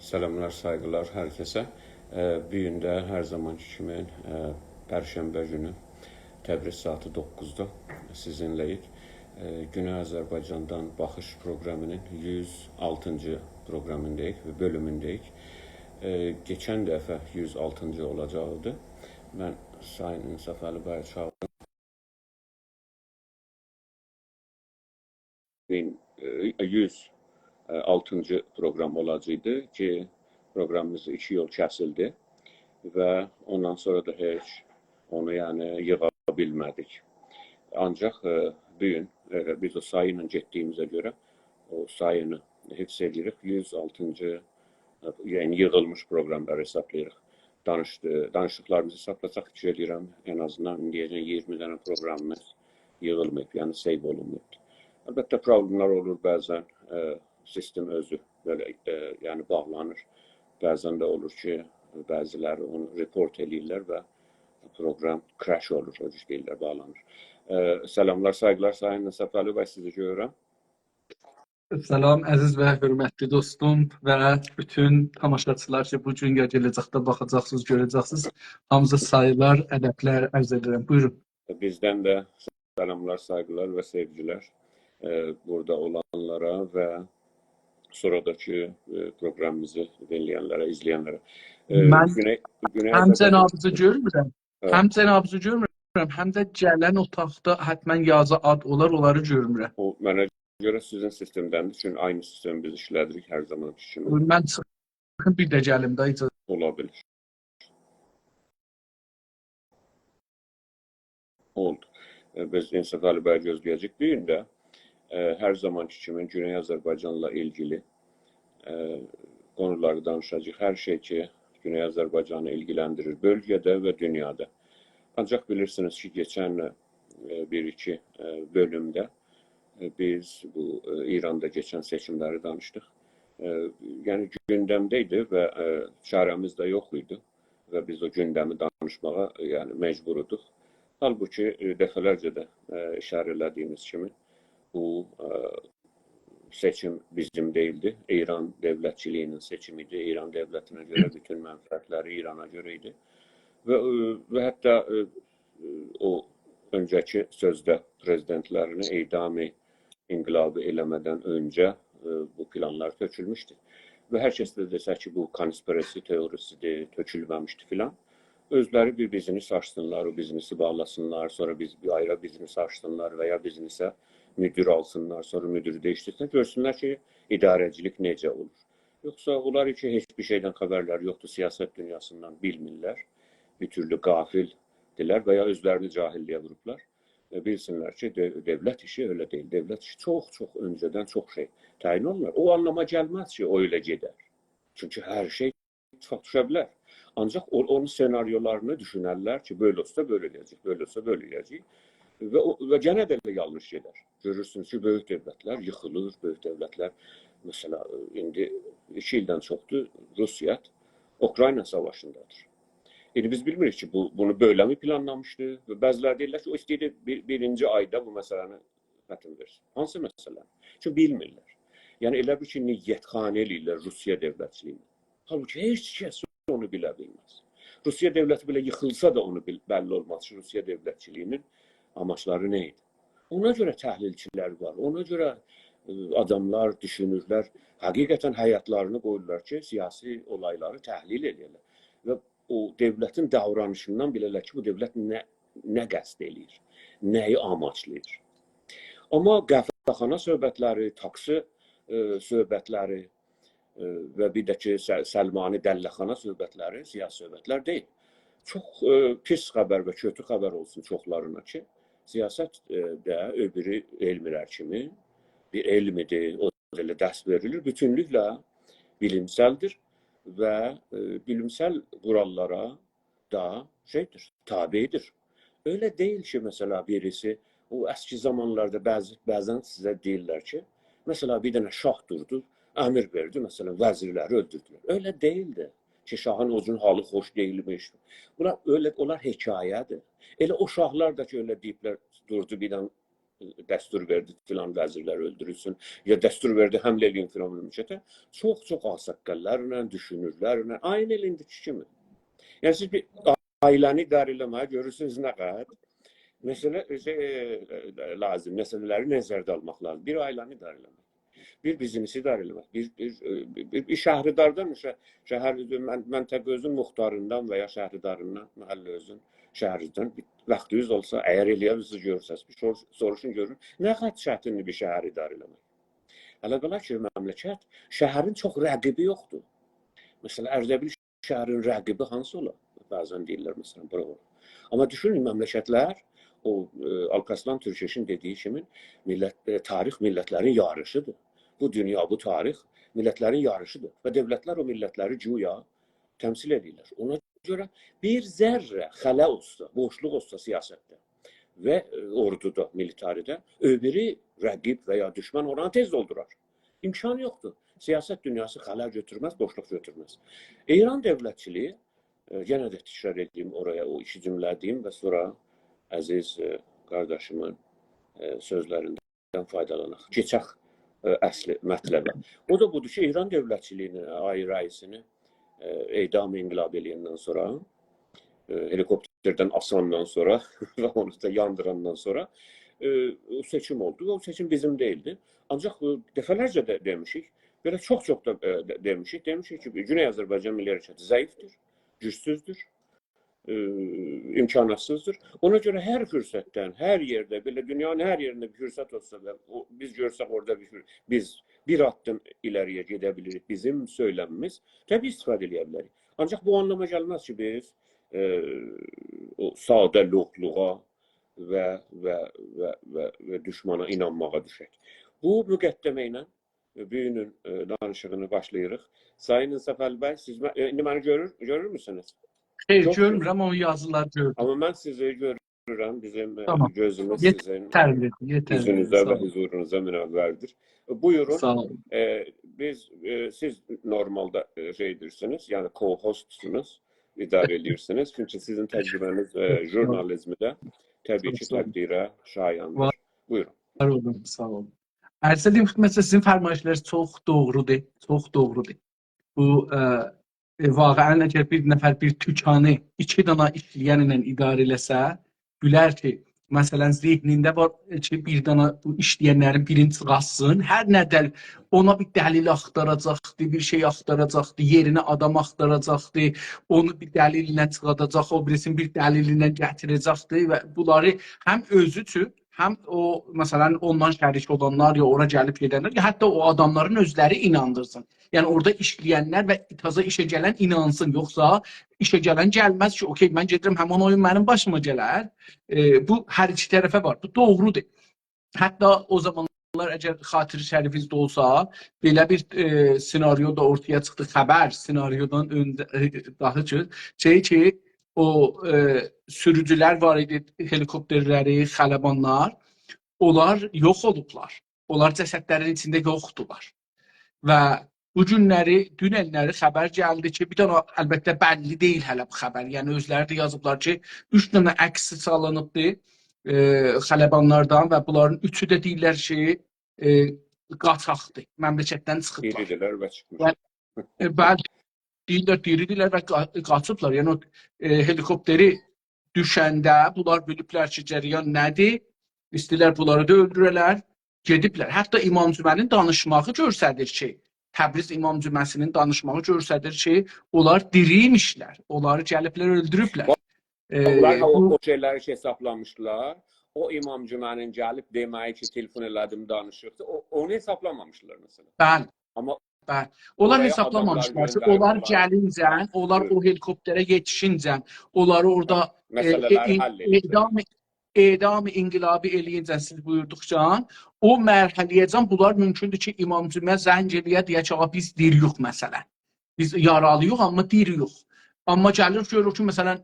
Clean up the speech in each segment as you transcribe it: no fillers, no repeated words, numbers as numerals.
Selamlar, saygılar herkese. Bu gün də hər zamanki kimi Pərşənbə günü Təbriz saatı 9-da sizinləyik. Güney Azərbaycandan Baxış proqramının 106-cı proqramındayıq və bölümündəyik. Geçən dəfə 106-cı olacaqdı. Mən Sayın İnsaf Əli bəy çağırdım. 106-cı proqram olacaqdı ki, proqramımız 2 yol kəsildi və ondan sonra da heç onu yığa bilmədik. Ancaq bu gün biz o sayıyla getdiyimizə görə o sayını hifz edirik. 106-cı yığılmış proqramları hesablayırıq. Danışdıqlarımızı hesablasaq fikir edirəm, en azından indiyəcən 20 dənə proqramımız yığılmayıb, yəni save olunmayıb. Əlbəttə problemlər olur bəzən, sistem özü böyle yani bağlanır. Bəzən də olur ki, bəziləri onu report edirlər və program crash olur, o cür deyirlər, bağlanır. Selamlar, saygılar, Sayın İnsaf Əli bəy, sizi görürəm. Salam əziz və hörmətli dostum və bütün tamaşaçılar ki, bu gün ya gələcəkdə baxacaqsınız, görəcəksiniz. Hamıza sayılar, ədəblər ərz edirəm. Buyurun. Bizdən də selamlar, saygılar və sevgilər burada olanlara və sonradakı proqramımızı dinləyənlərə, izləyənlərə. Mən həm cənabınızı görmürəm, həm cənabınızı görmürəm, həm də gələn otaqda həttəmən yazı ad olar, onları görmürəm. O mənə görə sizin sistemdəndir, çünki aynı sistemi biz işlədirik hər zaman kimi. Mən çıxın bir də gəlim də icazə. Ola bilir. Oldu. Biz İnsaf Əli bəy gözləyəcək. Bir gün də hər zamanki kimi Güney Azərbaycanla ilgili konuları danışacaq. Hər şey ki, Güney Azərbaycanı ilgiləndirir bölgədə və dünyada. Ancaq bilirsiniz ki, geçən bir-iki bölümdə biz bu İranda geçən seçimləri danışdıq. Yəni gündəmdə idi və çarəmiz də yox idi və biz o gündəmi danışmağa mecburuduq. Halbuki dəfələrcə də işarə elədiyimiz kimi bu seçim bizim değildi. İran devletçiliğinin seçimiydi. İran devletine göre bütün menfaatleri İran'a göreydi. Ve hatta o önceki sözde prezidentlerini idami inqilabı eləmədən önce bu planlar tökülmüştü. Ve herkes de dese ki bu konspirasi teorisidir, tökülməmişdi filan. Özləri bir biznes açsınlar, o biznesi bağlasınlar, sonra bir ayrı biznes açsınlar veya biznese müdür alsınlar, sonra müdürü değiştirsinler, görsünlər ki, idarecilik necə olur. Yoksa onlar ki, hiçbir şeyden haberler yoktu, siyaset dünyasından bilmirlər, bir türlü gafildirlər veya özlərini cahilliyə vurublar. Bilsinlər ki, devlet işi öyle değil. Devlet işi çok önceden çok şey təyin olunur. O anlama gelmez ki, o öyle gedər. Çünkü her şey ittifak düşə bilər. Ancaq onun senaryolarını düşünərlər ki, böyle olsa böyle gələcək, böyle olsa böyle gələcək. Və gene də yanlış gedər. Görürsünüz ki, böyük devletler yıxılır, böyük devletler. Mesela indi 2 ildən çoxdur Rusiya Ukrayna savaşındadır. İndi biz bilmirik ki, bunu böyle mi planlamışdı? Və bəziləri deyirlər ki, o istəyir birinci ayda bu məsələni xətm versin. Hansı məsələ? Çünki bilmirlər. Yəni elə bir ki, niyyətxanə eləyirlər Rusiya devletçiliyini. Halbuki heç kəs onu bilə bilməz. Rusiya devleti bile yıxılsa da onu belli olmaz ki, Rusiya devletçiliyinin amaçları neydi? Ona göre təhlilçilər var, ona göre adamlar düşünürlər, həqiqətən həyatlarını qoyurlar ki, siyasi olayları təhlil edirlər. Və o devletin davranışından bilirlər ki, bu devlet nə qəsd eləyir, nəyi amaçlayır. Amma qəhvəxana söhbətləri, taksi söhbətləri və bir də ki, Səlmani dəlləxana söhbətləri, siyasi söhbətlər deyil. Çox pis xəbər və kötü xəbər olsun çoxlarına ki, siyasət də öbürü elmlər kimi bir elmidir, o elə dərs verilir, bütünlüklə bilimsəldir və bilimsel kurallara da tabidir. Öyle değil ki, mesela birisi o eski zamanlarda bəzən sizə deyirlər ki, mesela bir dənə şah durdu, əmir verdi, mesela vəzirləri öldürdülər. Öyle değildi ki, şahın o gün halı xoş deyilmiş. Onlar hekayədir. Elə o şahlar da ki, öyle deyiblər, durdu bir dənə dəstur verdi filan vəzirlər öldürülsün, ya dəstur verdi həmlə eləyin filan məmləkətə. Çox ağsaqqallarla, düşünürlərlə, aynı elə indiki kimi. Yəni siz bir ailəni idarə eləməyə görürsünüz nə qədər lazım, məsələləri nəzərdə almaq lazım. Bir ailəni idarə eləmək, bir biznesi idarə eləmək, bir şəhridardan, şəhər məntəqə özün muxtarından və ya şəhridarından, məhəllə özün şəhərdən vaxtınız olsa, əgər eləyə görürsəz, soruşun görün, nə qədər çətindir bir şəhər idarə eləmək. Hələ qala ki, məmləkət, şəhərin çox rəqibi yoxdur. Məsələn, Ərdəbil şəhərin rəqibi hansı olar? Bəzən deyirlər, məsələn, bura olur. Amma düşünün, məmləkətlər, o Alparslan Türkeşin dediyi kimi, tarix millətlərin yarışıdır. Bu dünya, bu tarix millətlərin yarışıdır. Və dövlətlər o millətləri güya təmsil edirlər. Ona görə bir zərrə xələ olsa, boşluq olsa siyasətdə və orduda, militaridə, öbürü rəqib və ya düşmən oranı tez doldurar. İmkan yoxdur. Siyasət dünyası xələ götürməz, boşluq götürməz. İran dövlətçiliyi, yenə də təkrar edeyim oraya, o iki cümlə deyim və sonra əziz qardaşımın sözlərindən faydalanaq. Keçək əsli mətləbə. O da budur ki, İran dövlətçiliyinin rəisini edam inqilab eləyəndən sonra, helikopterdən asandan sonra və onu da yandırandan sonra o seçim oldu. O seçim bizim deyildi. Ancaq dəfələrcə də demişik, belə çox da demişik ki, Güney Azərbaycan Milli Hərəkatı zəifdir, gücsüzdür, imkanatsızdır. Ona görə hər fürsətdən, hər yerdə, belə dünyanın hər yerində bir fürsət olsa və biz görsək orada biz bir addım ileriyə gedə bilirik, bizim söyləmimiz təbii istifadə edə bilərik. Ancaq bu anlama gəlməz ki, biz o sadə loğluğa və düşmana inanmağa düşək. Bu müqəddəmə ilə bugünün danışığını başlayırıq. Sayın İnsaf Əlibəy, siz indi məni görür müsünüz? Xeyr, görmürəm, o yazılar gördüm. Amma mən sizi görürəm, bizim gözümüz sizin yüzünüzə və huzurunuza münəvvərdir. Buyurun, siz normalda edirsiniz, yəni co-hostsunuz, idarə edirsiniz. Çünki sizin təcrübəniz jurnalizmdə təbii ki, təqdirə şayandır. Buyurun. Sağ olun. Ərz edeyim, xidmətçi, sizin fərmayişləriniz çox doğrudur, çox doğrudur. Bu, vaqəən əgər bir nəfər bir tükanı 2 dana işləyən ilə idarə eləsə, bilər ki, məsələn, zihnində var ki, bir dana bu işləyənlərin birini çıxasın, hər nə dəl, ona bir dəlil axtaracaqdır, bir şey axtaracaqdır, yerinə adam axtaracaqdır, onu bir dəlilinə çıxadacaq, o birisini bir dəlilinə gətirəcəkdir və bunları həm özü üçün, həm o, məsələn, ondan şərik olanlar, ya ora gəlib gedənlər, ya hətta o adamların özləri inandırsın. Yəni, orada işləyənlər və taza işə gələn inansın. Yoxsa işə gələn gəlməz ki, okey, mən gedirəm, həman oyun mənim başıma gələr. Bu, hər iki tərəfə var. Bu, doğrudur. Hətta o zamanlar, əgər xatir şərifinizdə olsa, belə bir senaryo da ortaya çıxdı, xəbər senaryodan daha ki, o sürücülər var idi, helikopterləri, xələbanlar, onlar yox olublar. Onlar cəsədlərin içində yoxdular. Və bu günləri, dünənləri xəbər gəldi ki, bir dənə əlbəttə bəlli deyil hələ bu xəbər. Yəni özləri də yazıblar ki, 3 dənə əksi salınıbdır xələbanlardan və bunların 3-ü də deyirlər ki, qaçaqdır, məmləkətdən çıxıblar. Diridirlər və çıxmışlar. Bəli, diridirlər və qaçıblar. Yəni o helikopteri düşəndə bunlar biliblər ki, cəryan nədir, istəyirlər bunları da öldürələr, gediblər. Hətta İmam Cümənin danışmağı göstərir ki, Təbriz İmam Cüməsinin danışmağı göstərir ki, onlar diriymişlər, onları gəliblər, öldürüblər. Onlar o şeyləri hesaplamışlar, o İmam Cümənin gəlib deməyi ki, telefon elədim, danışıqdı, onu hesaplamamışlar mesela. Bəli, amma bəli. Onlar hesaplamamışlar ki, onlar gəlincə, onlar o helikopterə yetişincə, onları orada edam inqilabı eləyincə siz buyurduqca, o mərhəliyəcən bunlar mümkündür ki, İmam Cümə zəng eləyə deyək ki, biz diriyuq məsələn. Biz yaralıyıq, amma diriyuq. Amma gəlir görür ki, məsələn,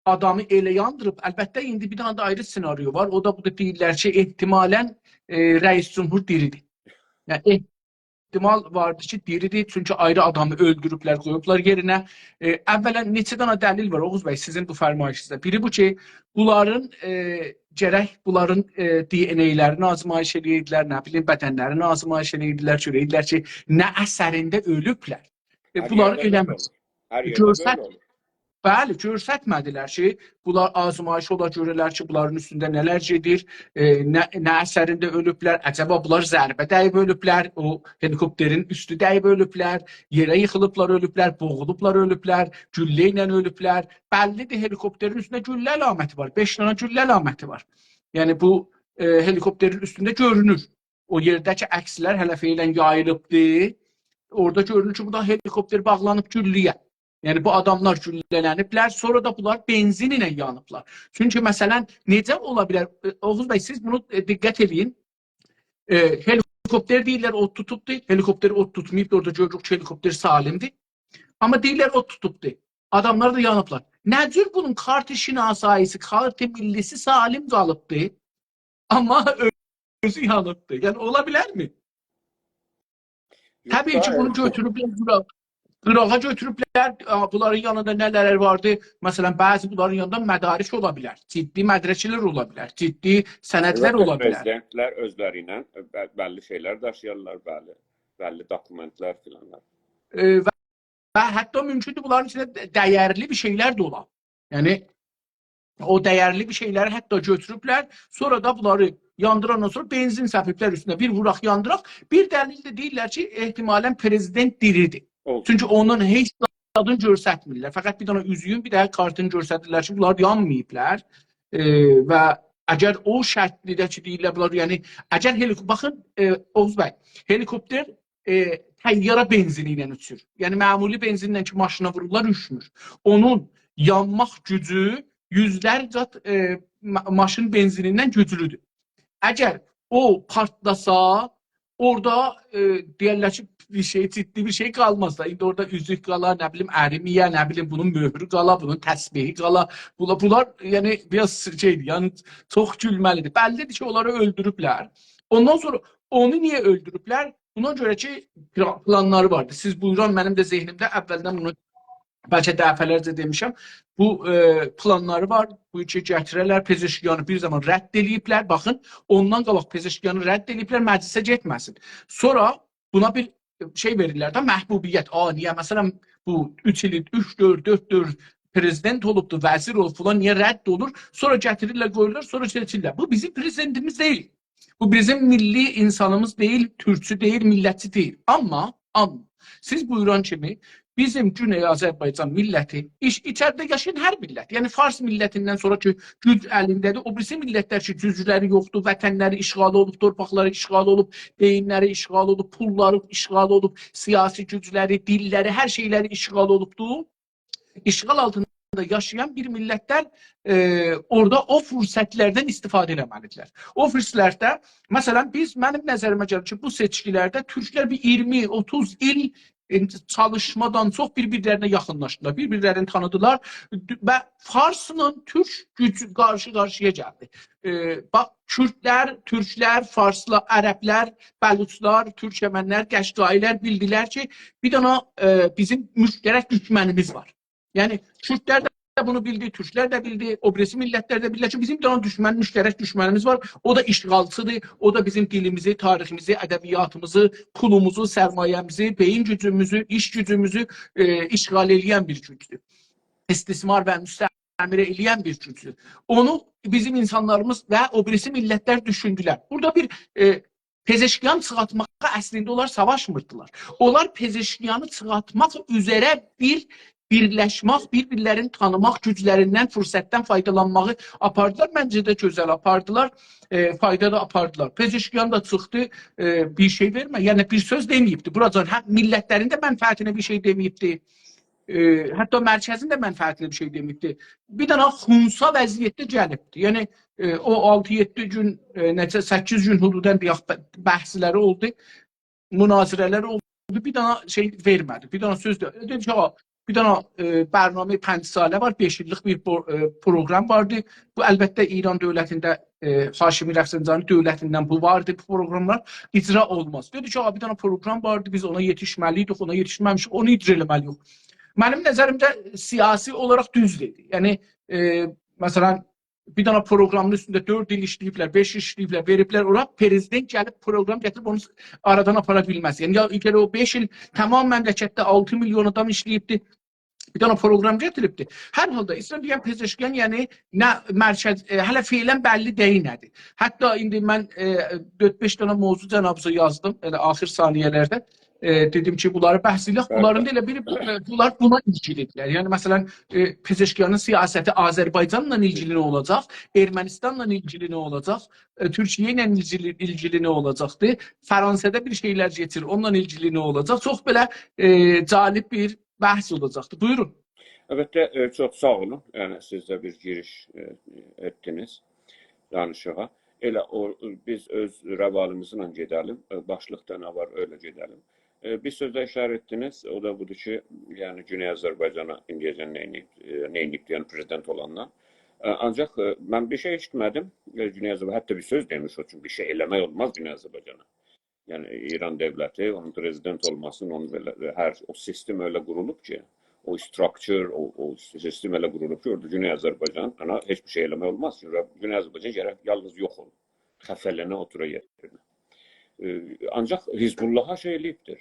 adamı elə yandırıb, əlbəttə indi bir dənə də ayrı senaryo var. O da bu da deyirlər ki, ehtimalən rəis cümhur diridir. Yəni, ehtimal vardı ki diridir. Çünki ayrı adamı öldürüblər, qoyublar yerinə. Əvvələn neçə dənə dəlil var Oğuz bəy sizin bu fərmayişinizdə. Biri bu ki, bunların gərək bunların DNA-lərini azmayış edirdilər, nə bilim bədənlərini azmayış edirdilər, görəydilər ki, nə əsərində ölüblər. Her Bunlar yerde böyle eləməz. olur. Her yerde Görsət böyle olur. Bəli, göstərmədilər ki, bunlar azmayış ola görürlər ki, bunların üstündə nələr gedir, nə əsərində ölüblər, əcəba bunlar zərbə dəyib ölüblər, o helikopterin üstü dəyib ölüblər, yerə yıxılıblar ölüblər, boğulublar ölüblər, güllə ilə ölüblər. Bəllidir, helikopterin üstündə güllə əlaməti var, 5 dənə güllə əlaməti var. Yəni bu helikopterin üstündə görünür. O yerdəki əkslər hələ feylən yayılıbdır. Orada görünür ki, bu da helikopter bağlanıb gülləyə. Yəni bu adamlar güllələniblər, sonra da bunlar benzin ilə yanıblar. Çünki məsələn necə ola bilər? Oğuz bəy siz bunu diqqət edin. Helikopter deyirlər od tutubdur. Helikopter od tutmayıb, orada görürük ki, helikopter salimdir. Amma deyirlər od tutubdur. Adamlar da yanıblar. Nə cür bunun kart-ı şinasayisi, kart-ı millisi salim qalıbdır. Amma özü yanıbdır. Yəni ola bilərmi? Təbii ki, bunu götürüblər. Qırağa götürüblər, bunların yanında nələr vardı? Məsələn, bəzi bunların yanında mədarik ola bilər, ciddi mədrəkələr ola bilər, ciddi sənədlər ola bilər. Prezidentlər özləri ilə bəlli şeylər daşıyarlar, bəlli dokumentlər filanlar. Və hətta mümkündür bunların içində dəyərli bir şeylər də ola. Yəni, o dəyərli bir şeyləri hətta götürüblər, sonra da bunları yandırandan sonra benzin səpiblər üstünə bir vuraq yandıraq. Bir dəlil də deyirlər ki, ehtimalən prezident diridir. Çünki onun heç adını göstərmirlər. Fəqət bir dənə üzüyün, bir də kartını göstərirlər ki, bunlar yanmayıblar. Və əgər o şərtlidə ki, deyirlər bunlar, yəni əgər helikopter, baxın Oğuz bəy, helikopter təyyara benzini ilə uçur. Yəni məmuli benzinlə ki, maşına vururlar, üşmür. Onun yanmaq gücü yüzlərcə maşın benzinindən güclüdür. Əgər o partlasa, orada deyərlər ki, bir şey, ciddi bir şey qalmazsa, indi orada üzük qala, nə bilim ərimiyə, nə bilim bunun möhrü qala, bunun təsbihi qala, bunlar yəni biraz şeydir, yəni çox gülməlidir. Bəllidir ki, onları öldürüblər. Ondan sonra onu niyə öldürüblər? Buna görə ki, planları vardı. Siz buyuran, mənim də zehnimdə əvvəldən bunu bəlkə dəfələrcə demişəm. Bu planları var. Bu iki gətirərlər, Pezeşkiyanı bir zaman rədd eləyiblər. Baxın, ondan qabaq Pezeşkiyanı rədd eləyiblər, məclisə getməsin. Sonra buna bir şey verirlər də, məhbubiyyət. Niyə? Məsələn, bu 3 il, 3-4 prezident olubdur, vəzir olub falan, niyə rədd olur? Sonra gətirirlər, qoyurlar, sonra seçirlər. Bu bizim prezidentimiz deyil. Bu bizim milli insanımız deyil, türkçü deyil, millətçi deyil. Amma siz buyuran kimi bizim Güney Azərbaycan milləti, içəridə yaşayan hər millət, yəni Fars millətindən sonra ki, güc əlindədir, o birisi millətlər ki, gücləri yoxdur, vətənləri işğal olub, torpaqları işğal olub, beyinləri işğal olub, pulları işğal olub, siyasi gücləri, dilləri, hər şeyləri işğal olubdur. İşğal altında yaşayan bir millətlər orada o fürsətlərdən istifadə eləməlidirlər. O fürsətlərdə, məsələn, mənim nəzərimə gəlir ki, bu seçkilərdə türklər bir 20-30 il çalışmadan çox bir-birlərinə yaxınlaşdılar, bir-birlərini tanıdılar və Farsla türk gücü qarşı-qarşıya gəldi. Kürdlər, türklər, farslar, ərəblər, bəluçlar, türkəmənlər, qəşqailər bildilər ki, bir dənə bizim müştərək düşmənimiz var. Yəni, Kürdlər də bunu bildi, türklər də bildi, o birisi millətlər də bildilər ki, bizim bir dənə müştərək düşmənimiz var. O da işğalçıdır, o da bizim dilimizi, tariximizi, ədəbiyyatımızı, pulumuzu, sərmayəmizi, beyin gücümüzü, iş gücümüzü işğal eləyən bir gücdür. İstismar və müstəmir eləyən bir gücdür. Onu bizim insanlarımız və o birisi millətlər düşündülər. Burada bir Pezeşkiyan çıxartmağa əslində onlar savaşmırdılar. Onlar Pezeşkiyanı çıxartmaq üzərə birləşmək, bir-birlərini tanımaq, güclərindən, fürsətdən faydalanmağı apardılar. Məncə də gözəl apardılar, fayda da apardılar. Pezeşkiyan da çıxdı, bir şey vermə, yəni bir söz deməyibdi. Buracan həm millətlərin də mənfəətinə bir şey deməyibdi, hətta mərkəzin də mənfəətinə bir şey deməyibdi. Bir dənə xunsa vəziyyətdə gəlibdi. Yəni, o 6-7 gün, 8 gün hududən bəhsləri oldu, münazirələr oldu, bir dənə şey vermədi, bir dənə söz dedi ki, bir dənə bərnamə 5 salə var, 5 illik bir proqram vardı. Bu əlbəttə İran dövlətində Haşimi Rəfsanjani dövlətindən bu vardı, bu proqramlar icra olmaz. Dedi ki, bir dənə proqram vardı, biz ona yetişməliydik, ona yetişməmişik, onu icra eləməliyik. Mənim nəzərimdə siyasi olaraq düz dedi. Yəni məsələn bir dənə proqramın üstündə 4 il işləyiblər, 5 il işləyiblər, veriblər ora, prezident gəlib proqram gətirib onu aradan apara bilməz. Yəni ya o 5 il tamam məmləkətdə 6 milyon adam işləyibdi, bir dənə proqram gətiribdi. Hər halda İslam deyən Pezeşkiyan, yəni nə mərkəz hələ feilən bəlli deyil nədir. Hətta indi mən 4-5 dənə mövzu cənabıza yazdım, elə axır saniyələrdə. Dedim ki, bunları bəhs edirik. Bunların da elə biri bunlar buna ilgilidirlər. Yəni məsələn Pezeşkiyanın siyasəti Azərbaycanla ilgili nə olacaq, Ermənistanla ilgili nə olacaq, Türkiyə ilə ilgili nə olacaqdı, Fransada bir şeylər gətirir, onunla ilgili nə olacaq. Çox belə cəlib bir bəhs olacaqdı. Buyurun. Əlbəttə, çox sağ olun. Yəni siz də bir giriş etdiniz danışığa. Elə biz öz rəvalımızla gedəlim, başlıqda nə var öyle gedəlim. Bir sözdə işarə etdiniz, o da budur ki, yəni Güney Azərbaycana indiyəcən neynib deyən prezident olanlar. Ancaq mən bir şey eşitmədim, Güney Azərbaycan, hətta bir söz demiş o üçün, bir şey eləmək olmaz Güney Azərbaycana. Yəni İran dövləti, onun prezident olmasın, onun o sistem öyle qurulub ki, o structure, o sistem öyle qurulub ki, orada Güney Azərbaycan, heç bir şey eləmək olmaz ki, Güney Azərbaycan gərək yalnız yox olur, xəfələnə otura yetirinə. Ancaq Hizbullaha şey eləyibdir,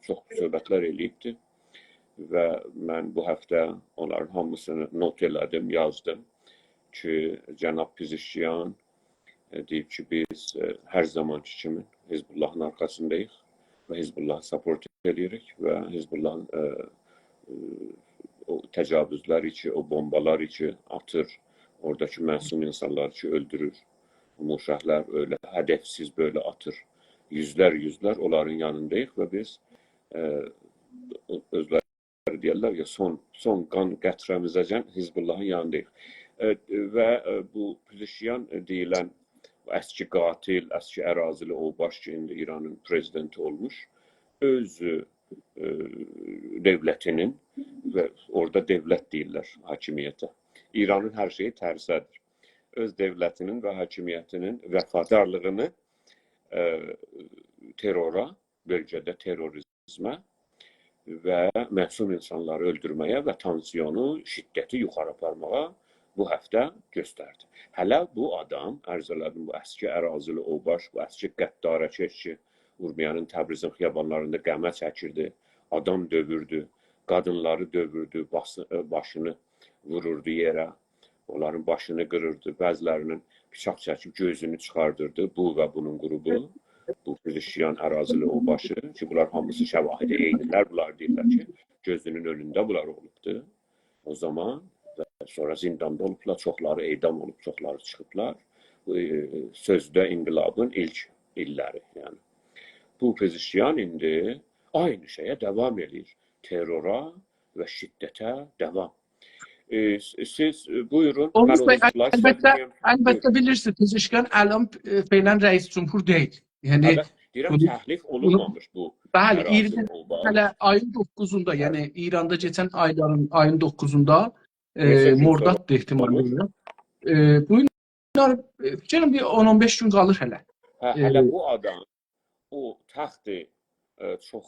çox söhbətlər eləyibdir və mən bu həftə onların hamısını not elədim, yazdım ki, cənab Pezeşkiyan deyib ki, biz hər zamanki kimi Hizbullahın arxasındayıq və Hizbullahı support edirik və Hizbullahın o təcavüzlər içi, o bombalar içi atır, oradakı məsum insanlar içi öldürür. Muşahlar öyle hedefsiz böyle atır. Yüzler onların yanındayıq və biz özləri deyirlər ya son qan qətrəmizəcən Hizbullahın yanındayıq. Və bu Pezeşkiyan deyilən əski qatil, əski ərazili obaş ki, indi İranın prezidenti olmuş, öz devletinin və orada devlet deyirlər hakimiyyətə. İranın hər şeyi tərsədir. Öz devletinin ve hakimiyetinin vəfadarlığını terora, bölgədə terrorizmə və məsum insanları öldürməyə və tansiyonu, şiddəti yuxarı aparmağa bu həftə göstərdi. Hələ bu adam, ərz elədim, bu əski ərazili obaş, bu əski qəddarəkeş ki, Urmiyanın Təbrizin xiyabanlarında qəmə çəkirdi, adam dövürdü, qadınları dövürdü, başını vururdu yerə. Onların başını qırırdı, bəzilərinin bıçaq çəkib gözünü çıxardırdı. Bu və bunun qrubu, bu Pezeşkiyan ərazili o başı ki, bunlar hamısı şəvahidi eynilər, bunlar deyirlər ki, gözünün önündə bunlar olubdu. O zaman və sonra zindanda olublar, çoxları edam olub, çoxları çıxıblar. Sözdə inqilabın ilk illəri. Yəni. Bu Pezeşkiyan indi aynı şeyə devam edir. Terrora və şiddətə devam. Siz buyurun. Olmuş Bey, əlbəttə bilirsiniz, Pezeşkiyan ələm feylən rəis cümhur deyil. Yəni, deyirəm, təhlif olunmamış bu. Bəli, hələ ayın 9-unda, yəni İranda keçən ayın 9-unda Mordaddır ehtimalı. Bu günlər fikirəm bir 10-15 gün qalır hələ. Hələ bu adam o taxtı çox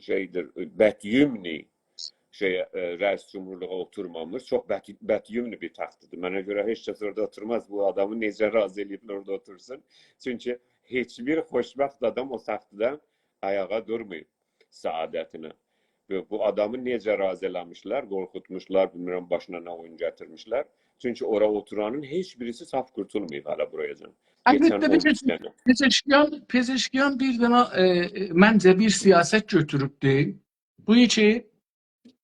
şeydir, bədyümni rəis cümhurluğa oturmamış, çox bədyümlü bir taxtıdır. Mənə görə heç kəs orada oturmaz, bu adamı necə razı edib orada otursun. Çünki heç bir xoşbəxt adam o taxtıdan ayağa durmayıb saadətinə. Bu adamı necə razı eləmişlər, qorxutmuşlar, bilmirəm başına nə oyun gətirmişlər. Çünki oraya oturanın heç birisi saf qurtulmayıb hələ burayacan. Pezeşkiyan bir dənə məncə bir siyasət götürübdür. Bu ki,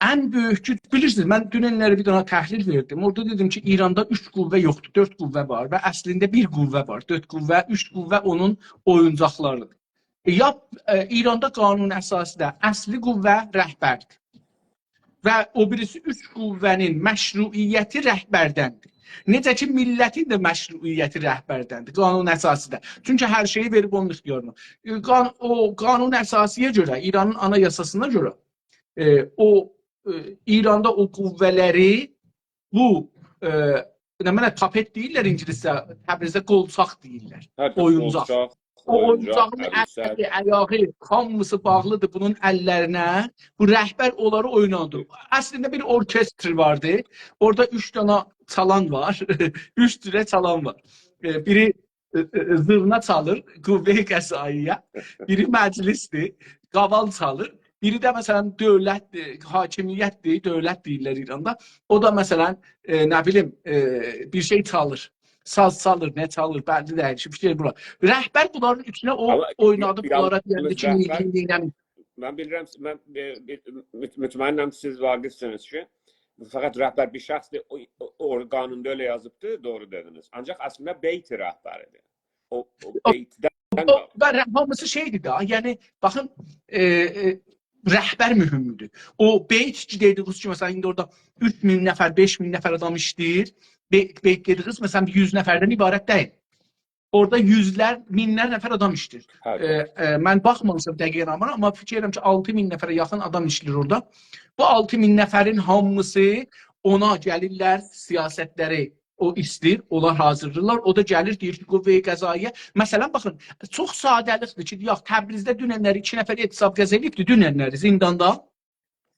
ən böyük güc, bilirsiniz, mən dünənləri bir dənə təhlil verdim. Orada dedim ki, İranda 3 qüvvə yoxdur, 4 qüvvə var və əslində 1 qüvvə var. 4 qüvvə, 3 qüvvə onun oyuncaqlarıdır. Ya İranda qanun əsasında əsli qüvvə rəhbərdir. Və o birisi 3 qüvvənin məşruiyyəti rəhbərdəndir. Necə ki, millətin də məşruiyyəti rəhbərdəndir, qanun əsasında. Çünki hər şeyi verib onun ixtiyarına. O qanun əsasıya görə, İranın anayasasına görə o İranda o qüvvələri bu nə mənə tapet deyirlər ingiliscə, Təbrizdə qolçaq deyirlər. Hər də Oyuncaq. qolçaq, O oyuncaq, oyuncağın əlisər. əli, ayağı, hamısı bağlıdır bunun əllərinə. Bu rəhbər onları oynandır. Əslində bir orkestr vardı. Orada 3 dənə çalan var. 3 cürə çalan var. Biri zırna çalır, qüvvə-i qəzaiyə. Biri məclisdir, qaval çalır. Biri də məsələn dövlətdir, hakimiyyətdir, dövlət deyirlər İranda. O da məsələn nə bilim bir şey çalır. Saz çalır, nə çalır, bəlli deyil, fikir bura. Rəhbər bunların üçünə o oynadı, bunlara deyəndə ki, mən bilirəm, mən mütməinnəm siz vaqifsiniz ki, fəqət rəhbər bir şəxsdir, o qanunda öyle yazıbdır, doğru dediniz. Ancaq əslində beyt rəhbəridir. O beytdən... Hamısı şeydir da, yəni, baxın, rəhbər mühümdür. O beyt ki, dediyiniz ki, məsələn, indi orada 3000 nəfər, 5000 nəfər adam işləyir, beyt dediniz, məsələn, 100 nəfərdən ibarət deyil. Orada yüzlər, minlər nəfər adam işləyir. Mən baxmamışam dəqiq amma fikir edirəm ki, 6000 nəfərə yaxın adam işləyir orada. Bu 6000 nəfərin hamısı ona gəlirlər, siyasətləri o istəyir, onlar hazırlayırlar. O da gəlir, deyir ki, qüvvə-i qəzaiyə. Məsələn, baxın, çox sadəlikdir ki, yox, Təbrizdə dünənləri 2 nəfər etisab qəza edibdir, dünənləri zindanda.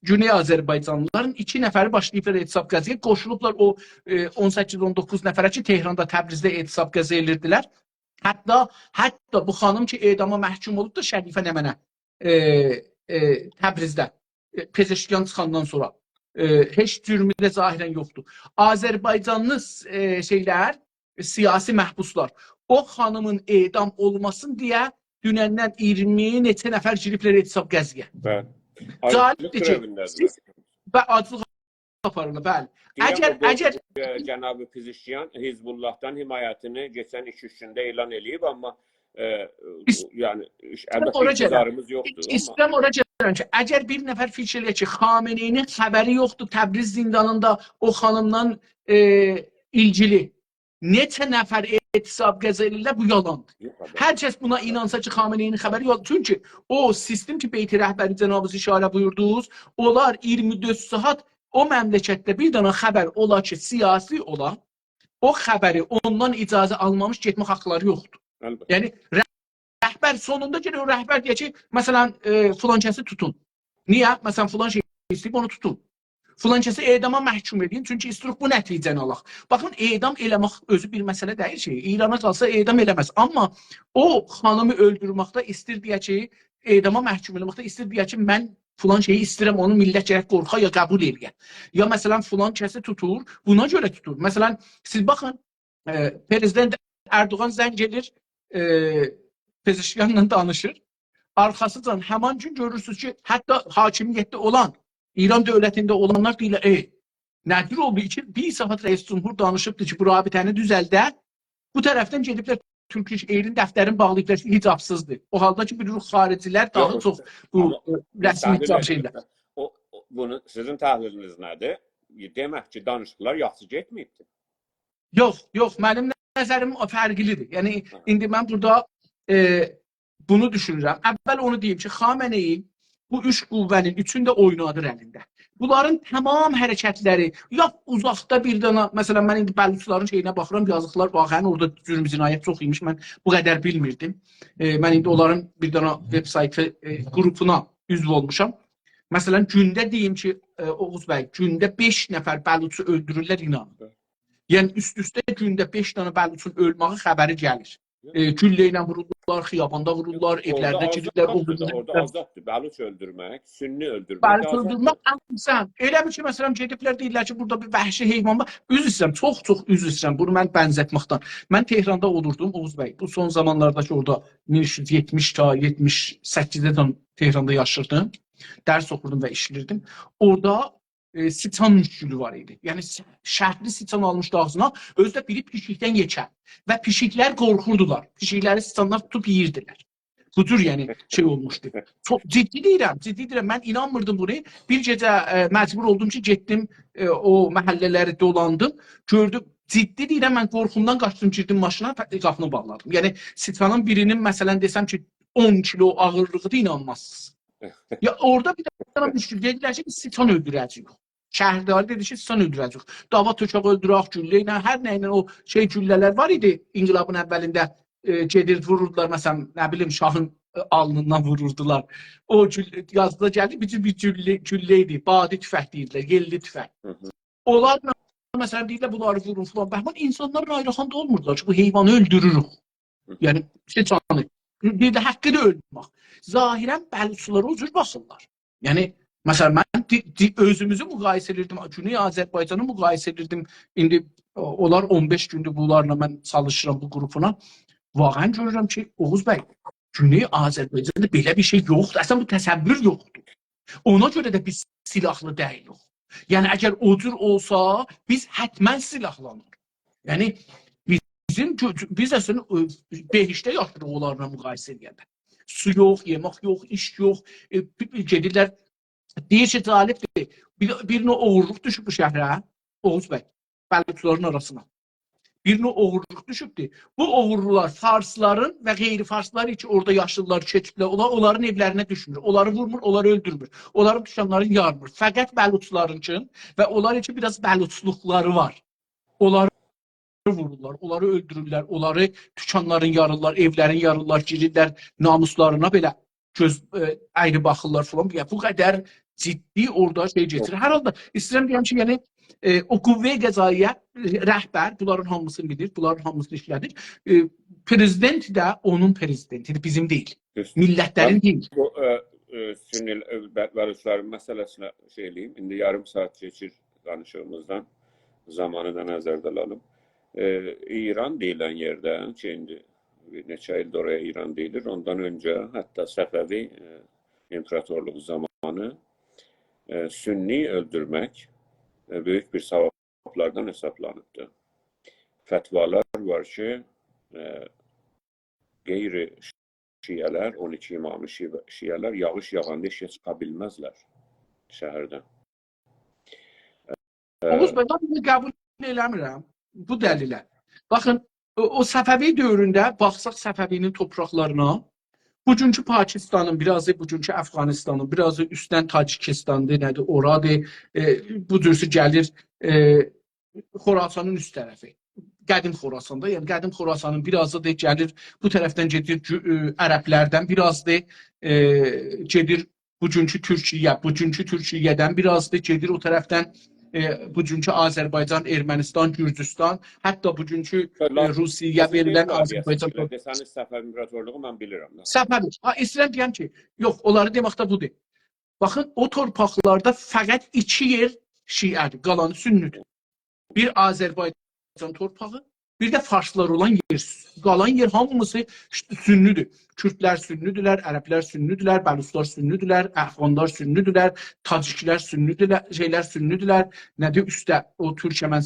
Güney Azərbaycanlıların 2 nəfəri başlayıblar etisab qəzaya, qoşulublar o 18-19 nəfərə ki, Tehranda, Təbrizdə etisab qəza edirdilər. Hətta bu xanım ki, edama məhkum olub da Şərifə Nəmənə Təbrizdə, Pezeşkiyan çıxandan sonra. Heç cürmü də zahirən yoxdur. Azərbaycanlı şeylər, siyasi məhbuslar, o xanımın edam olmasın deyə dünəndən 20 neçə nəfər giriblər etisab qəzaya. Cəlibdir ki, aclıq aparılır, bəli. Əgər Cənab-ı Pezişkiyan Hizbullahdan himayətini keçən 2-3 gündə elan eləyib, amma yəni əlbəttə iqtidarımız yoxdur. İstəyirəm ora gəlirəm ki, əgər bir nəfər fikir eləyir ki, Xameneyinin xəbəri yoxdur Təbriz zindanında o xanımdan ilgili neçə nəfər etisab qəza edirlər, bu yalandır. Hər kəs buna inansa ki, Xameneyinin xəbəri yoxdur. Çünki o sistem ki, beyti rəhbəri cənabınız işarə buyurdunuz, onlar 24 saat o məmləkətdə bir dənə xəbər ola ki, siyasi ola, o xəbəri ondan icazə almamış getmək haqları yoxdur. Yəni, rəhbər sonunda gəlir, o rəhbər deyək ki, məsələn, filan kəsi tutun. Niyə? Məsələn, filan şey istəyib, onu tutun. Filan kəsi edama məhkum edin, çünki istirik bu nəticəni alaq. Baxın, edam eləmək özü bir məsələ deyil şey. İrana qalsa edam eləməz. Amma o xanımı öldürməkdə istir deyək ki, edama məhkum eləməkdə istir deyək ki, mən filan şeyi istəyirəm, onu millət gərək qorxa ya qəbul edir. Ya məsələn, filan kəsi tutur, buna görə tutur. Məsələn, siz baxın, Prezident Erdoğan zəng edir, Pezeşkiyanla danışır. Arxasıcan həman gün görürsünüz ki, hətta hakimiyyətdə olan, İran dövlətində olanlar deyirlər, nədir oldu? Bir saat rəis cümhur danışıbdır ki, bu rabitəni düzəldə, bu tərəfdən gediblər Türk-İş Eylin dəftərini bağlayıblar ki, hicabsızdır. O halda ki, bir ruh xaricilər daha çox bu rəsmi hicab şeylər. Bunu sizin təhliliniz nədir? Demək ki, danışıqlar yaxşı getməyibdir. Yox, mənim nəzərim fərqlidir. Yəni, indi mən burada bunu düşünürəm. Əvvəl onu deyim ki, Xameneyi bu 3 qüvvənin üçündə oynadır əlində. Bunların tamam hərəkətləri, ya uzaqda bir dənə, məsələn, mən indi bəluçların şeyinə baxıram, yazıqlar, baxən orada cürm cinayət çox imiş, mən bu qədər bilmirdim. Mən indi onların bir dənə veb-saytı qrupuna üzv olmuşam. Məsələn, gündə deyim ki, Oğuz bəy, gündə 5 nəfər bəluçu öldürürlər, inanın. Yəni, üst-üstə gündə 5 dənə bəluçun ölməyi xəbəri gəlir. Güllə ilə vururlar, xiyabanda vururlar, evlərdə girirlər. Orada azaddır, bəluç öldürmək, sünni öldürmək. Bəluç öldürmək azaddır. Elə bir ki, məsələn, gediblər deyirlər ki, burada bir vəhşi heyvan var. Üzr istəyirəm, çox üzr istəyirəm, bunu mən bənzətməkdən. Mən Tehranda olurdum, Oğuz bəy. Bu son zamanlarda ki, orada 1370-78-də Tehranda yaşırdım. Dərs oxurdum və işlirdim. Orada siçan müşkülü var idi. Yəni, şəhərli siçan almışdı ağzına, özü də biri pişikdən geçər. Və pişiklər qorxurdular. Pişikləri siçanlar tutub yeyirdilər. Bu cür, yəni, şey olmuşdu. Çox ciddi deyirəm. Mən inanmırdım bunu. Bir gecə məcbur oldum ki, getdim, o məhəllələri dolandım. Gördüm, ciddi deyirəm, mən qorxumdan qaçdım, girdim maşına, qapını bağladım. Yəni, siçanın birinin, məsələn, desəm ki, 10 kilo ağırlığı da inanmazsınız. Ya orada bir də Sonra düşdük, dedilər ki, biz siçan öldürəcəyik. Şəhərdarı dedi ki, siçan öldürəcəyik. Dava tökək öldürək güllə ilə, hər nə ilə o güllələr var idi inqilabın əvvəlində gedir vururdular, məsələn, nə bilim, şahın alnından vururdular. O yazıda gəldi, bir güllə idi, badi tüfək deyirdilər, yelli tüfək. Onlar məsələn deyirlər, bunları vurun falan. Bəhman, insanlar rayraxanda olmurdular ki, bu heyvanı öldürürük. Yəni, siçanı. Bir də haqqı da öldürmək. Zahirən bəluçulara o cür baxırlar. Yəni, məsələn, mən özümüzü müqayisə edirdim, Güney Azərbaycanı müqayisə edirdim. İndi onlar 15 gündür bunlarla mən çalışıram bu qrupuna. Vaqən görürəm ki, Oğuz bəy, Güney Azərbaycanda belə bir şey yoxdur. Əslən, bu təsəvvür yoxdur. Ona görə də biz silahlı deyilik. Yəni, əgər o cür olsa, biz hətmən silahlanır. Yəni, biz əslən behişdə yaşırıq onlarla müqayisə edəndə. Su yox, yemək yox, iş yox, gedirlər. Deyir ki, talibdir, birinə oğurluq düşüb bu şəhərə, Oğuz bəy, bəluçuların arasına. Birinə oğurluq düşübdür. Bu oğurlular farsların və qeyri-farslar ki, orada yaşlılar, keçiblər, onların evlərinə düşmür. Onları vurmur, onları öldürmür. Onların düşənlərini yarmır. Fəqət bəluçuların üçün və onlar için biraz bəluçluqları var. Onları vururlar, onları öldürürlər, onları dükanların yarırlar, evlərin yarırlar, girirlər namuslarına belə göz ayrı baxırlar falan. Yəni, bu qədər ciddi orada şey getirir. Hər halda istəyirəm deyəm ki, yəni o qüvvə-i qəzaiyə rəhbər, bunların hamısını bilir, bunların hamısını işlədir. Prezident də onun prezidentidir, bizim deyil. Millətlərin deyil. Bu Sünni bəluçların məsələsinə şey eləyim. İndi yarım saat keçir danışığımızdan. Zamanı da nəzərdə alalım. İran deyilən yerdə ki, indi bir neçə ildir oraya İran deyilir. Ondan öncə hətta Səfəvi imperatorluğu zamanı Sünni öldürmək böyük bir savablardan hesaplanıbdı. Fətvalar var ki, qeyri-şiyələr, 12 imamı şiyələr yağış yağanda işə çıxa bilməzlər şəhərdən. Oğuz bəy, mən bunu qəbul eləmirəm bu dəlilə. Baxın, o Səfəvi dövründə baxsaq Səfəvinin torpaqlarına, bugünkü Pakistanın, birazı bugünkü Əfqanistanın, birazı üstdən Tacikistan'dır, nədir, oradır, bu cürsi gəlir Xorasanın üst tərəfi. Qədim Xorasanda, yəni Qədim Xorasanın birazı da gəlir, bu tərəfdən gedir ərəblərdən, birazı da gedir bugünkü Türkiyədən, birazı da gedir o tərəfdən bugünkü Azərbaycan, Ermənistan, Gürcüstan, hətta bugünkü Rusiya verilən Azərbaycan. Desəniz Səfəvi imperatorluğu mən bilirəm. Səfəvi. İstəyirəm deyəm ki, yox, onları deməkdə budur. Baxın, o torpaqlarda fəqət 2 yer şiədir, qalanı sünnüdür. Bir Azərbaycan torpağı, bir də farslar olan yer. Qalan yer hamısı sünnüdür. Kürdlər sünnüdülər, ərəblər sünnüdülər, bəluçlar sünnüdülər, əfqanlar sünnüdülər, taciklər sünnüdülər, nədir üstə o Türkmən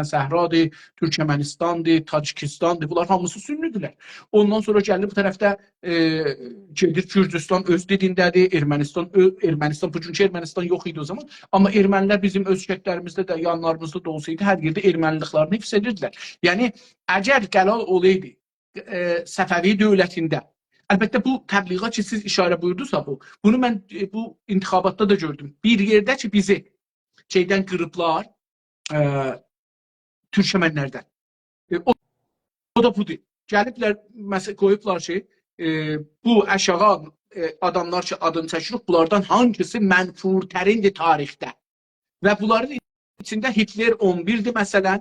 Səhradır, Türkmenistandır, Tacikistandır, bunlar hamısı sünnüdülər. Ondan sonra gəlir bu tərəfdə gedir Gürcüstan öz dilindədir, Ermənistan, bugünkü Ermənistan yox idi o zaman, amma ermənilər bizim öz şəklərimizdə də, yanlarımızda da olsaydı, hər yerdə erməniliklərini hifz edirdilər. Yəni, əgər gəlal olaydı Səfəvi dövlətində, əlbəttə bu təbliğat ki, siz işarə buyurdunuzsa bunu mən bu intixabatda da gördüm. Bir yerdə ki, bizi şeydən qırıblar, Türkmənlərdən. O da budur. Gəliblər, məsələ qoyublar ki, bu aşağı adamlar ki, adını çəkirik, bunlardan hangisi mənfurtərindir tarixdə. Və bunların içində Hitler 11'dir məsələn,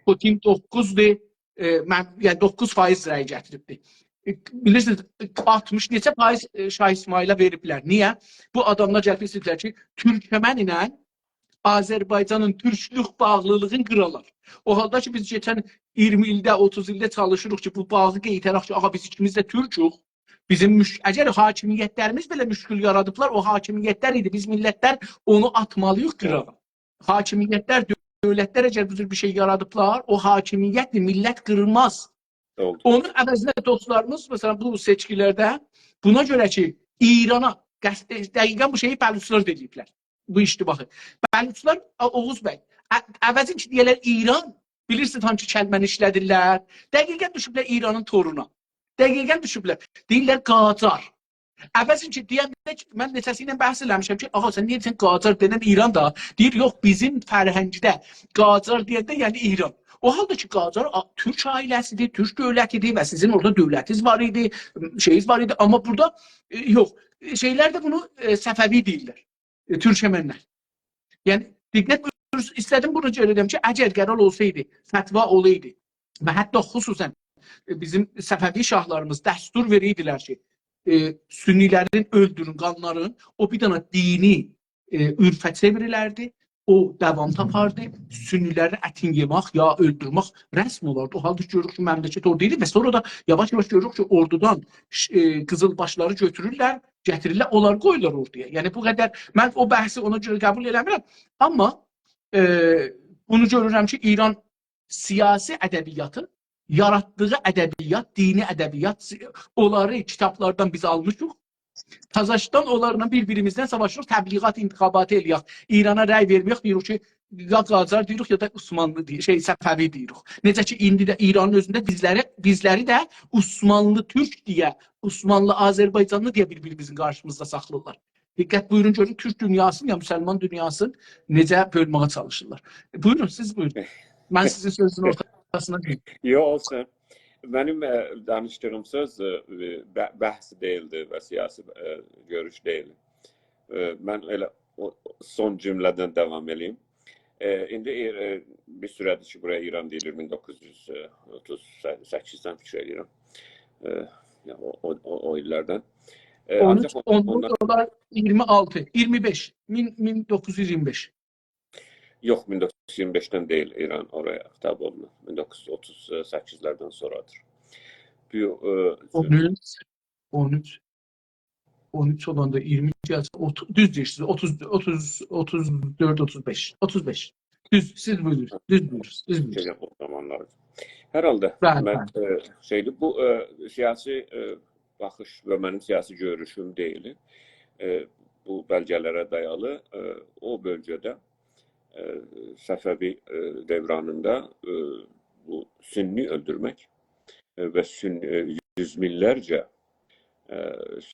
Putin 9'dur, yəni 9% rəy gətiribdir. Bilirsiniz, 60 neçə faiz Şah İsmailə veriblər. Niyə? Bu adamlar gəlib istəyirlər ki, Türkmən ilə Azərbaycanın türklük bağlılığını qıralar. O halda ki, biz geçən 20 ildə, 30 ildə çalışırıq ki, bu bağı qeytərək ki, biz ikimiz də türkük. Əgər hakimiyyətlərimiz belə müşkül yaradıblar, o hakimiyyətlər idi. Biz millətlər onu atmalıyıq qırağa. Hakimiyyətlər, dövlətlər əgər bu cür bir şey yaradıblar, o hakimiyyətli millət qırılmaz. Onun əvəzinə dostlarımız, məsələn, bu seçkilərdə buna görə ki, İrana, dəqiqən bu şeyi bəluçlar deyiblər. Bu işdir, baxın. Bəluçlar, Oğuz bəy, əvəzin ki, deyərlər İran, bilirsiniz, hangi kəlməni işlədirlər, dəqiqən düşüblər İranın toruna. Dəqiqən düşüblər. Deyirlər Qacar. Əvvəlcə deyəndə ki, mən neçəsi ilə bəhs eləmişəm ki, ağa sən niyə deyirsən Qacar denən İran da? Deyir, yox, bizim fərhəngdə Qacar deyəndə yəni İran. O halda ki, Qacar Türk ailəsidir, Türk dövlətidir və sizin orada dövlətiniz var idi, şeyiniz var idi. Amma burada yox, şeylər də bunu Səfəvi deyirlər, Türkmenlər. Yəni, diqqət buyurursunuz, istədim bunu söylədim ki, əgər qərar olsaydı, fətva olaydı və hətta xüsusən bizim Səfəvi şahlarımız dəstur verirdilər ki, Sünnilərin öldürün, qanların, o bir dana dini ürfə çevrilərdi, o davam tapardı, Sünnilərin ətin yemək, ya öldürmək rəsm olardı. O halda görürük ki, məmləkət orada idi və sonra da yavaş-yavaş görürük ki, ordudan qızılbaşları götürürlər, gətirirlər, onlar qoyurlar orduya. Yəni bu qədər, mən o bəhsi ona görə qəbul eləmirəm. Amma bunu görürəm ki, İran siyasi ədəbiyyatın yaratdığı ədəbiyyat, dini ədəbiyyat, onları kitablardan biz almışıq. Tazaşdan onlarla bir-birimizdən savaşırıq, təbliğat, intiqabatı eləyək. İrana rəy verməyək, deyirik ki, ya Qacar deyirik, ya da Osmanlı deyirik, Səfəvi deyirik. Necə ki, indi də İranın özündə bizləri də Osmanlı Türk deyə, Osmanlı Azərbaycanlı deyə bir-birimizin qarşımızda saxlayırlar. Diqqət buyurun, görün, Türk dünyasını, ya Müsəlman dünyasını necə bölməyə çalışırlar. Buyurun, siz buyurun. Mən sizin sözünün ortasına deyim. Yox, olsun. Benim danıştığım söz bəhs değildi və siyasi görüş değildi. Ben öyle son cümleden devam edeyim. İndi bir süredir ki buraya İran deyilir, 1938'den fikir ediyorum. O illerden. 13, 26, 25, 1925. Yok, 1925'ten değil İran oraya hitap oldu. 1938'lerden sonradır. 13 olanda 20 düz deyirsiniz. 34, 35. Düz, siz buyurun. Düz buyursunuz. O zamanlar. Herhalde ben bu siyasi baxış ve benim siyasi görüşüm değil. Bu belgelere dayalı o bölgede Səfəvi devranında bu Sünni öldürmek ve yüz minlerce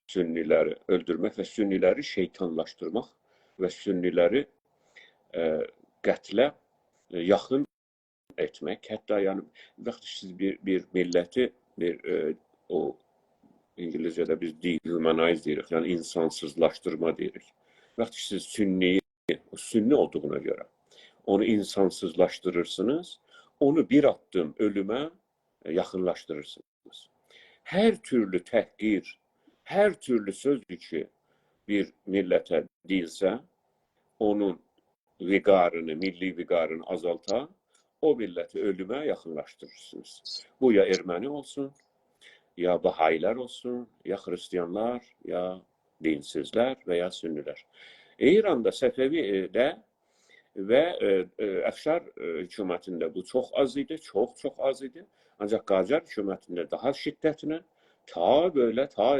Sünnileri öldürmek ve Sünnileri şeytanlaştırmak ve Sünnileri qətlə yaxın etmek. Hatta yani siz bir milleti o İngilizce'de biz dehumanize deyirik, yani insansızlaştırma deyirik. Siz Sünni olduğuna göre onu insansızlaştırırsınız, onu bir attım ölüme yaxınlaştırırsınız. Her türlü təhqir, her türlü söz ki bir millete değilse, onun viqarını, milli viqarını azalta, o milleti ölüme yaxınlaştırırsınız. Bu ya Erməni olsun, ya Bahayilər olsun, ya Hristiyanlar, ya dinsizler veya Sünnilər. İran'da Səfəvi'də və Əfşar hükümətində bu çox az idi, çox az idi. Ancaq Qacar hükümətində daha şiddətlə, ta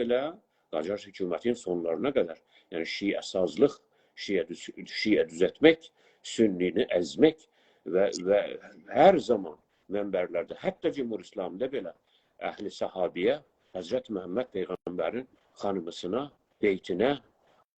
elə Qacar hükümətinin sonlarına qədər, yəni şiəsazlıq, şiə düzətmək, sünnini əzmək və hər zaman mənbərlərdə, hətta Cumhur İslamında belə əhli sahabiyə, Həzrət Məhəmməd Peyğəmbərin xanımısına, beytinə,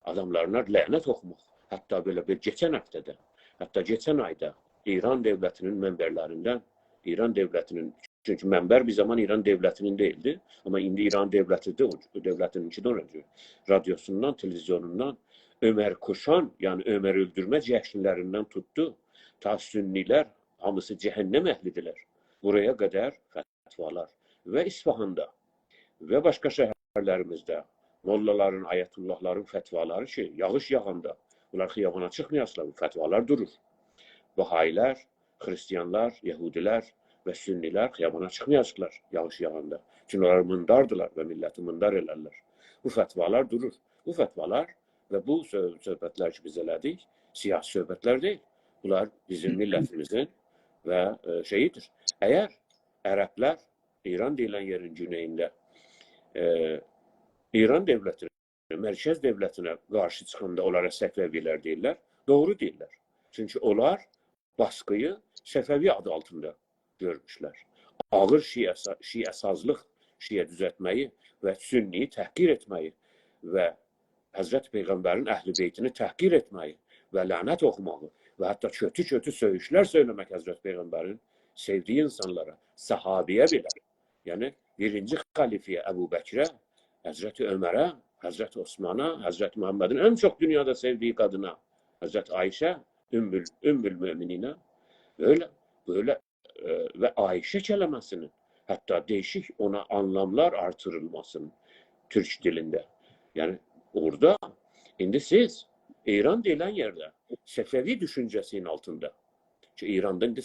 adamlarına lənət oxumaq. Hətta belə bir geçən həftədə, hətta geçən ayda İran devletinin mənbərlərindən, İran devletinin, çünki mənbər bir zaman İran devletinin değildi, ama indi İran devletidir, o devletininkidir önce. Radyosundan, televizyonundan, Ömer Kuşan, yani Ömer öldürmə cəhşinlərindən tuttu, ta Sünnilər, hamısı cəhənnəm əhlidirlər. Buraya qədər fətvalar və İsfahanda və başqa şəhərlərimizdə mollaların, ayətullahların fətvaları ki, yağış yağanda bunlar xiyabana çıxmayaslar, bu fətvalar durur. Bahayilər, Hristiyanlar, Yahudilər və Sünnilər xiyabana çıxmayaslar yağış yağanda. Çünki onlar mındardılar və milləti mındar elərlər. Bu fətvalar durur. Bu fətvalar və bu söhbətlər ki biz elədik, siyasi söhbətlər deyil. Bunlar bizim millətimizin və şeyidir. Əgər ərəblər İran deyilən yerin güneyində İran devletine, mərkəz devletinə qarşı çıxanda onlara Səfəvilər deyirlər, doğru deyirlər. Çünki onlar baskıyı Səfəvi adı altında görmüşlər. Ağır şiəsazlıq, şiə düzətməyi və Sünniyi təhqir etməyi və Həzrət Peyğəmbərin əhl-i beytini təhqir etməyi və lənət oxumağı və hətta kötü söyüşlər söyləmək Həzrət Peyğəmbərin sevdiyi insanlara, sahabiyə belə, yəni birinci xəlifəyə Əbu Bəkrə, Həzrət Ömərə, Həzrət Osmana, Həzrət Muhammedin ən çox dünyada sevdiyi qadına, Həzrət Ayşə, Ümmül Mömininə, böyle və Ayşə kəlməsinin hətta değişik ona anlamlar artırılmasının Türk dilində. Yəni orada indi siz İran deyilən yerdə Səfəvi düşüncəsinin altında ki İranda indi